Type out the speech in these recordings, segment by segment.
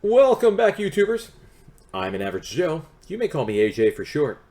Welcome back, YouTubers. I'm an average Joe. You may call me AJ for short.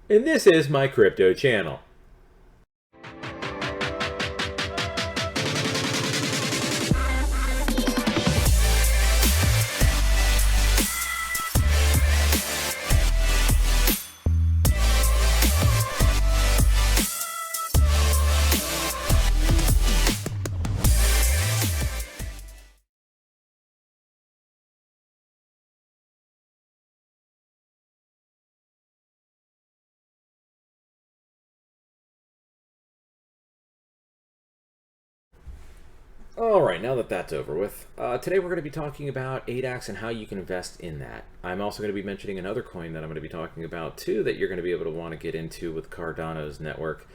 And this is my crypto channel. Alright, now that that's over with, today we're going to be talking about ADAX and how you can invest in that. I'm also going to be mentioning another coin that I'm going to be talking about too that you're going to be able to want to get into with Cardano's network.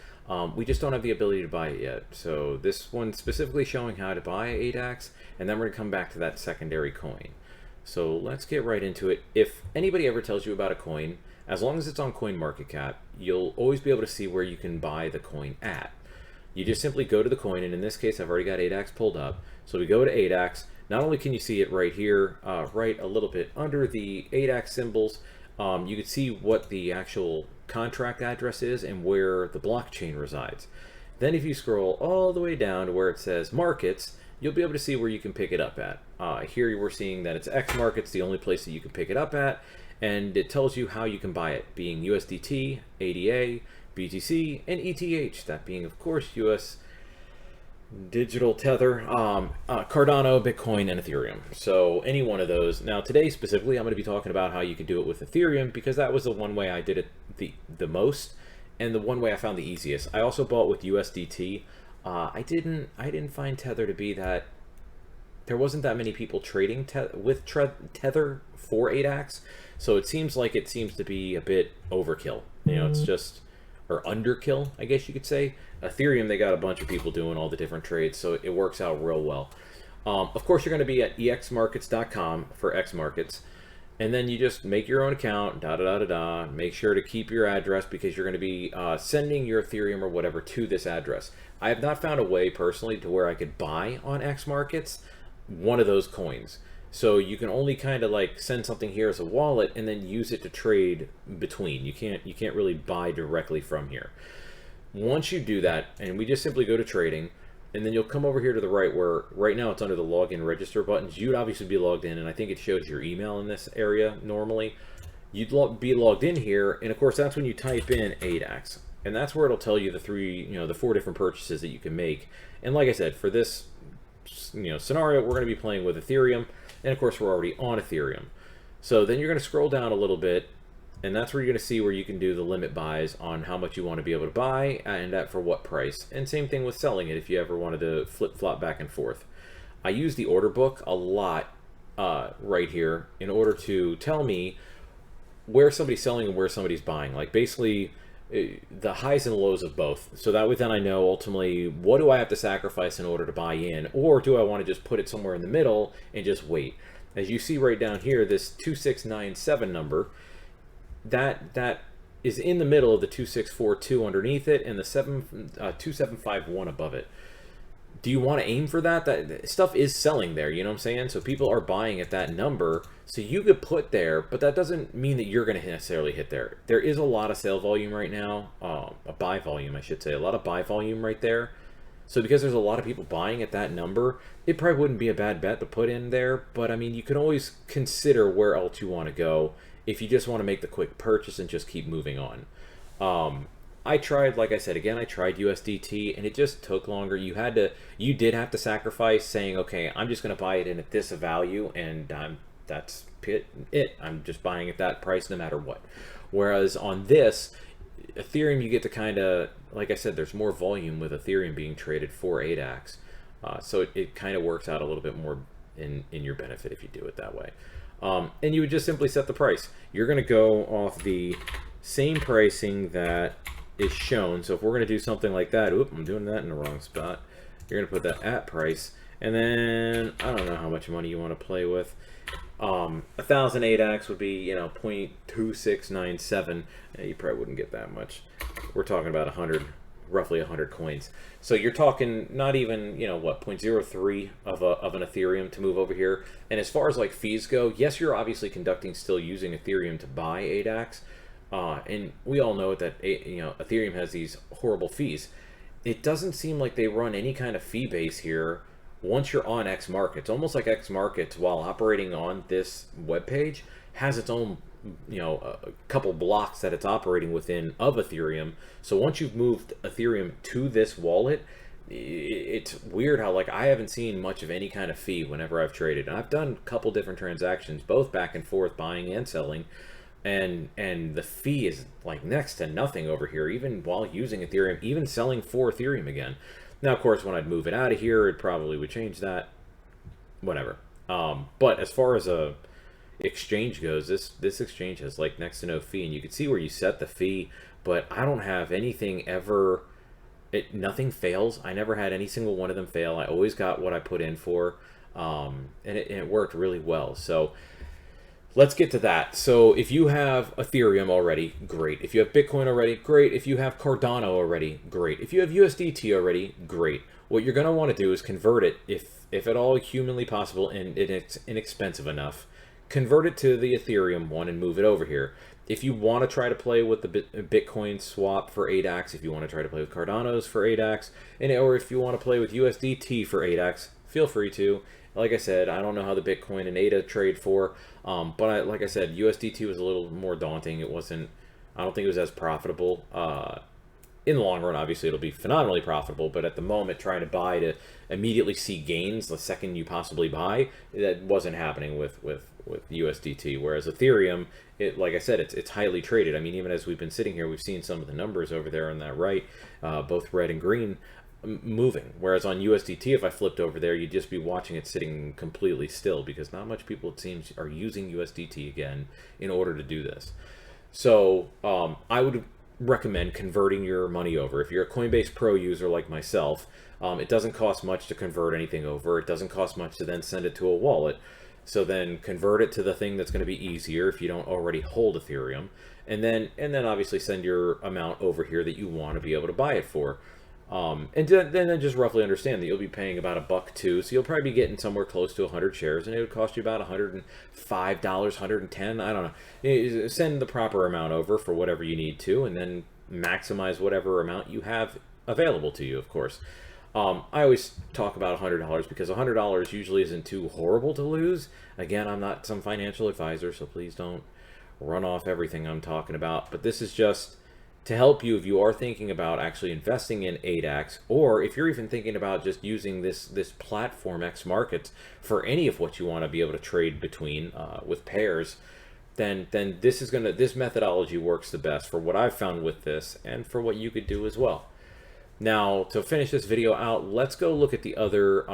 We just don't have the ability to buy it yet. So this one's specifically showing how to buy ADAX, and then we're going to come back to that secondary coin. So let's get right into it. If anybody ever tells you about a coin, as long as it's on CoinMarketCap, you'll always be able to see where you can buy the coin at. You just simply go to the coin, and in this case I've already got ADAX pulled up. So we go to ADAX. Not only can you see it right here, right a little bit under the ADAX symbols, you can see what the actual contract address is and where the blockchain resides. Then if you scroll all the way down to where it says markets, you'll be able to see where you can pick it up at. Here we're seeing that it's ExMarkets, the only place that you can pick it up at, and it tells you how you can buy it, being USDT, ADA, BTC, and ETH, that being, of course, US Digital Tether, Cardano, Bitcoin, and Ethereum. So any one of those. Now today specifically, I'm going to be talking about how you can do it with Ethereum, because that was the one way I did it the most, and the one way I found the easiest. I also bought with USDT. I didn't find Tether to be that. There wasn't that many people trading with Tether for ADAX, so it seems like it seems to be a bit overkill. You know, it's just, or underkill, I guess you could say. Ethereum, they got a bunch of people doing all the different trades, so it works out real well. Of course, you're going to be at ExMarkets.com for ExMarkets, and then you just make your own account, Make sure to keep your address, because you're going to be sending your Ethereum or whatever to this address. I have not found a way personally to where I could buy on ExMarkets one of those coins. So you can only kind of like send something here as a wallet and then use it to trade between. You can't really buy directly from here. Once you do that, and we just simply go to trading, and then you'll come over here to the right where right now it's under the login register buttons. You'd obviously be logged in, and I think it shows your email in this area normally. You'd be logged in here, and of course that's when you type in ADAX, and that's where it'll tell you the four different purchases that you can make. And like I said, for this scenario, we're going to be playing with Ethereum. And of course, we're already on Ethereum. So then you're going to scroll down a little bit, and that's where you're going to see where you can do the limit buys on how much you want to be able to buy and at for what price. And same thing with selling it if you ever wanted to flip-flop back and forth. I use the order book a lot right here in order to tell me where somebody's selling and where somebody's buying. Like basically the highs and lows of both. So that way then I know ultimately what do I have to sacrifice in order to buy in, or do I want to just put it somewhere in the middle and just wait. As you see right down here, this 2697 number, that is in the middle of the 2642 underneath it and the 2751 above it. Do you want to aim for that? That stuff is selling there, you know what I'm saying? So people are buying at that number, so you could put there, but that doesn't mean that you're going to necessarily hit there. There is a lot of sale volume right now, a buy volume, I should say, a lot of buy volume right there. So because there's a lot of people buying at that number, it probably wouldn't be a bad bet to put in there, but I mean, you can always consider where else you want to go if you just want to make the quick purchase and just keep moving on. I tried, like I said, again, I tried USDT, and it just took longer. You did have to sacrifice saying, okay, I'm just going to buy it in at this value, and that's it. I'm just buying at that price no matter what. Whereas on this, Ethereum, you get to kind of, like I said, there's more volume with Ethereum being traded for ADAX. So it kind of works out a little bit more in your benefit if you do it that way. And you would just simply set the price. You're going to go off the same pricing that is shown. So if we're going to do something like that, oop, I'm doing that in the wrong spot. You're going to put that at price, and then I don't know how much money you want to play with. 1,000 ADAX would be 0.2697. You probably wouldn't get that much. We're talking about 100 roughly 100 coins. So you're talking not even, you know, what, 0.03 of an Ethereum to move over here. And as far as like fees go, yes, you're obviously conducting still using Ethereum to buy ADAX. And we all know that, you know, Ethereum has these horrible fees. It doesn't seem like they run any kind of fee base here once you're on ExMarkets. Almost like ExMarkets, while operating on this web page, has its own, you know, a couple blocks that it's operating within of Ethereum. So once you've moved Ethereum to this wallet, it's weird how, like, I haven't seen much of any kind of fee whenever I've traded. And I've done a couple different transactions, both back and forth, buying and selling. And the fee is like next to nothing over here, even while using Ethereum, even selling for Ethereum again. Now, of course, when I'd move it out of here, it probably would change that. Whatever. But as far as a exchange goes, this exchange has like next to no fee, and you can see where you set the fee. But I don't have anything ever. Nothing fails. I never had any single one of them fail. I always got what I put in for, and it worked really well. So let's get to that. So if you have Ethereum already, great. If you have Bitcoin already, great. If you have Cardano already, great. If you have USDT already, great. What you're going to want to do is convert it, if at all humanly possible and it's inexpensive enough, convert it to the Ethereum one and move it over here. If you want to try to play with the Bitcoin swap for ADAX, if you want to try to play with Cardano's for ADAX, or if you want to play with USDT for ADAX, feel free to. Like I said, I don't know how the Bitcoin and ADA trade for, but like I said, USDT was a little more daunting. It wasn't, I don't think it was as profitable. In the long run, obviously, it'll be phenomenally profitable, but at the moment, trying to buy to immediately see gains the second you possibly buy, that wasn't happening with USDT. Whereas Ethereum, like I said, it's highly traded. I mean, even as we've been sitting here, we've seen some of the numbers over there on that right, both red and green, moving. Whereas on USDT, if I flipped over there, you'd just be watching it sitting completely still, because not much people, it seems, are using USDT again in order to do this. So I would recommend converting your money over. If you're a Coinbase Pro user like myself, it doesn't cost much to convert anything over. It doesn't cost much to then send it to a wallet. So then convert it to the thing that's going to be easier if you don't already hold Ethereum, and then obviously send your amount over here that you want to be able to buy it for. And then just roughly understand that you'll be paying about $1.02, so you'll probably be getting somewhere close to 100 shares, and it would cost you about $105, $110, I don't know. Send the proper amount over for whatever you need to, and then maximize whatever amount you have available to you, of course. I always talk about $100 because $100 usually isn't too horrible to lose. Again, I'm not some financial advisor, so please don't run off everything I'm talking about, but this is just to help you if you are thinking about actually investing in ADAX, or if you're even thinking about just using this platform ExMarkets for any of what you want to be able to trade between with pairs, then this methodology works the best for what I've found with this and for what you could do as well. Now, to finish this video out, let's go look at the other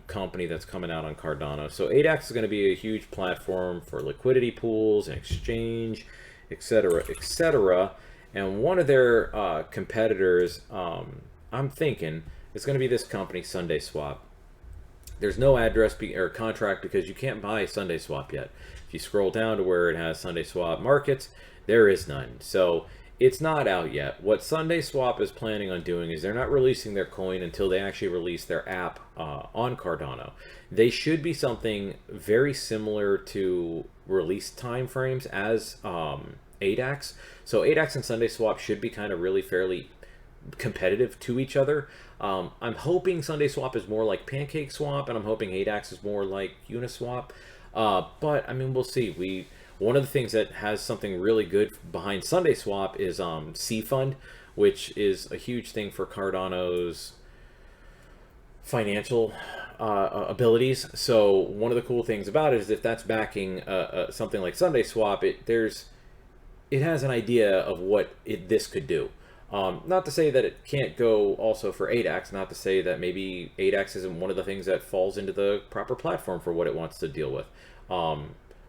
company that's coming out on Cardano. So ADAX is going to be a huge platform for liquidity pools and exchange, etc., etc. And one of their competitors, I'm thinking, is going to be this company, SundaeSwap. There's no address or contract because you can't buy SundaeSwap yet. If you scroll down to where it has SundaeSwap markets, there is none. So it's not out yet. What SundaeSwap is planning on doing is they're not releasing their coin until they actually release their app on Cardano. They should be something very similar to release timeframes as ADAX. So ADAX and SundaeSwap should be kind of really fairly competitive to each other. I'm hoping SundaeSwap is more like PancakeSwap, and I'm hoping ADAX is more like Uniswap. But I mean, we'll see. One of the things that has something really good behind SundaeSwap is C-Fund, which is a huge thing for Cardano's financial abilities. So one of the cool things about it is if that's backing something like SundaeSwap, it has an idea of what this could do. Not to say that it can't go also for ADAX, not to say that maybe ADAX isn't one of the things that falls into the proper platform for what it wants to deal with.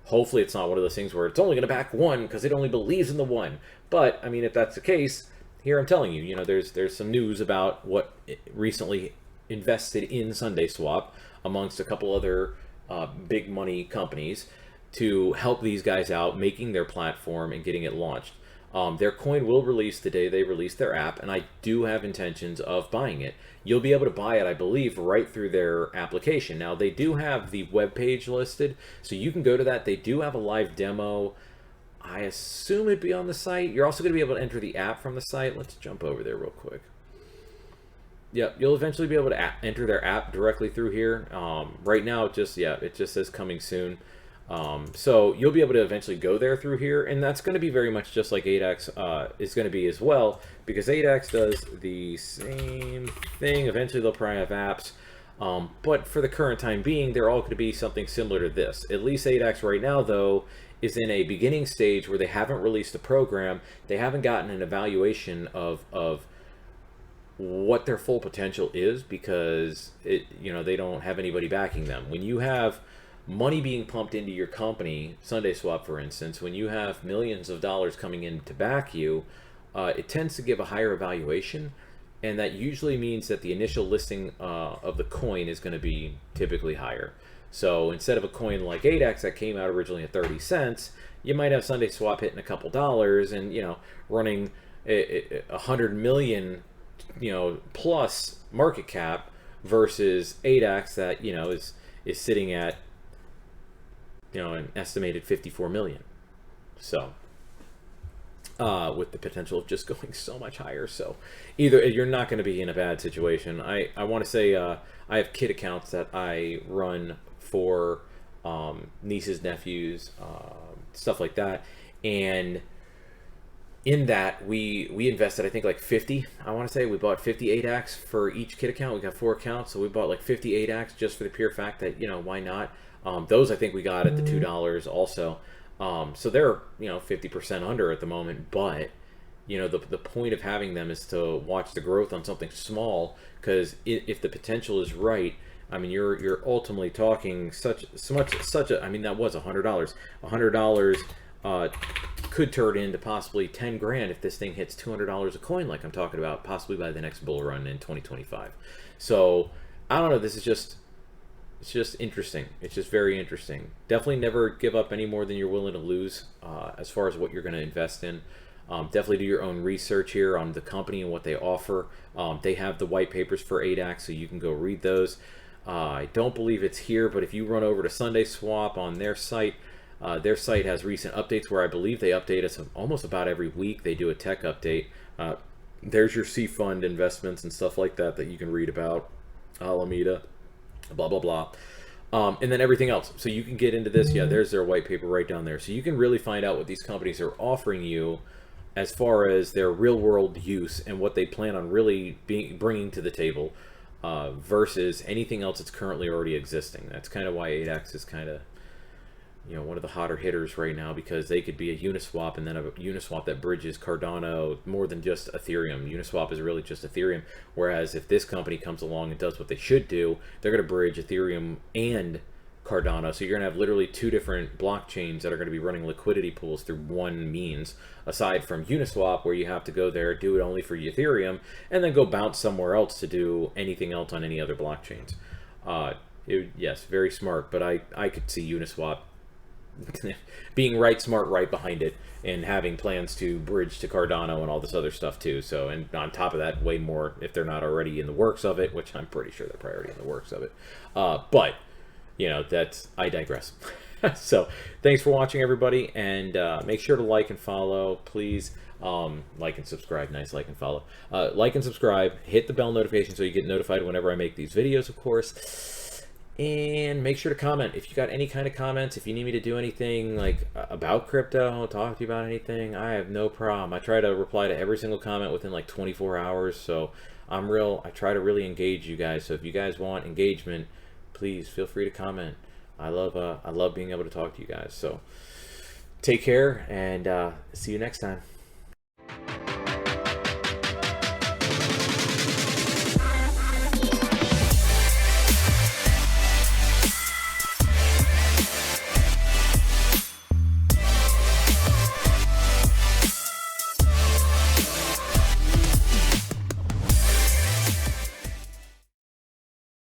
Hopefully it's not one of those things where it's only going to back one because it only believes in the one. But, I mean, if that's the case, here I'm telling you, you know, there's some news about what recently invested in SundaeSwap amongst a couple other big money companies to help these guys out, making their platform and getting it launched. Their coin will release the day they release their app, and I do have intentions of buying it. You'll be able to buy it, I believe, right through their application. Now, they do have the web page listed, so you can go to that. They do have a live demo. I assume it'd be on the site. You're also going to be able to enter the app from the site. Let's jump over there real quick. Yep, you'll eventually be able to enter their app directly through here. Right now, it just says coming soon. So you'll be able to eventually go there through here, and that's going to be very much just like ADAX is going to be as well, because ADAX does the same thing. Eventually, they'll probably have apps, but for the current time being, they're all going to be something similar to this. At least ADAX right now, though, is in a beginning stage where they haven't released a program. They haven't gotten an evaluation of what their full potential is, because they don't have anybody backing them. When you have money being pumped into your company, SundaeSwap for instance, when you have millions of dollars coming in to back you, it tends to give a higher evaluation, and that usually means that the initial listing of the coin is going to be typically higher. So instead of a coin like ADAX that came out originally at 30 cents, you might have SundaeSwap hitting a couple dollars and running 100 million plus market cap, versus ADAX that is sitting at an estimated 54 million. So with the potential of just going so much higher. So either you're not going to be in a bad situation. I want to say I have kit accounts that I run for nieces, nephews, stuff like that, and in that we invested, I think, like 50. I want to say we bought 50 ADAX for each kit account. We got 4 accounts, so we bought like 50 ADAX just for the pure fact that why not. Those I think we got at the $2 also. So they're 50% under at the moment, but the point of having them is to watch the growth on something small, because if the potential is right, I mean, you're ultimately talking such a, I mean, that was $100. $100 could turn into possibly 10 grand if this thing hits $200 a coin, like I'm talking about, possibly by the next bull run in 2025. So I don't know. It's just interesting. It's just very interesting. Definitely never give up any more than you're willing to lose as far as what you're going to invest in. Definitely do your own research here on the company and what they offer. They have the white papers for ADAX, so you can go read those. I don't believe it's here, but if you run over to SundaeSwap on their site has recent updates where I believe they update us almost about every week. They do a tech update. There's your C fund investments and stuff like that you can read about. Alameda, blah, blah, blah. And then everything else. So you can get into this. Yeah, there's their white paper right down there. So you can really find out what these companies are offering you as far as their real world use and what they plan on really bringing to the table versus anything else that's currently already existing. That's kind of why ADAX is kind of one of the hotter hitters right now, because they could be a Uniswap, and then a Uniswap that bridges Cardano more than just Ethereum. Uniswap is really just Ethereum, whereas if this company comes along and does what they should do, they're going to bridge Ethereum and Cardano. So you're going to have literally 2 different blockchains that are going to be running liquidity pools through one means, aside from Uniswap, where you have to go there, do it only for Ethereum, and then go bounce somewhere else to do anything else on any other blockchains. Yes, very smart, but I could see Uniswap being smart right behind it, and having plans to bridge to Cardano and all this other stuff too. So, and on top of that, way more if they're not already in the works of it, which I'm pretty sure they're probably already in the works of it. But I digress. So thanks for watching, everybody, and make sure to like and follow, please. Like and subscribe. Nice, like and follow. Like and subscribe, hit the bell notification so you get notified whenever I make these videos, of course. And make sure to comment if you got any kind of comments. If you need me to do anything like about crypto, talk to you about anything, I have no problem. I try to reply to every single comment within like 24 hours. So I try to really engage you guys. So if you guys want engagement, please feel free to comment. I love being able to talk to you guys. So take care, and see you next time.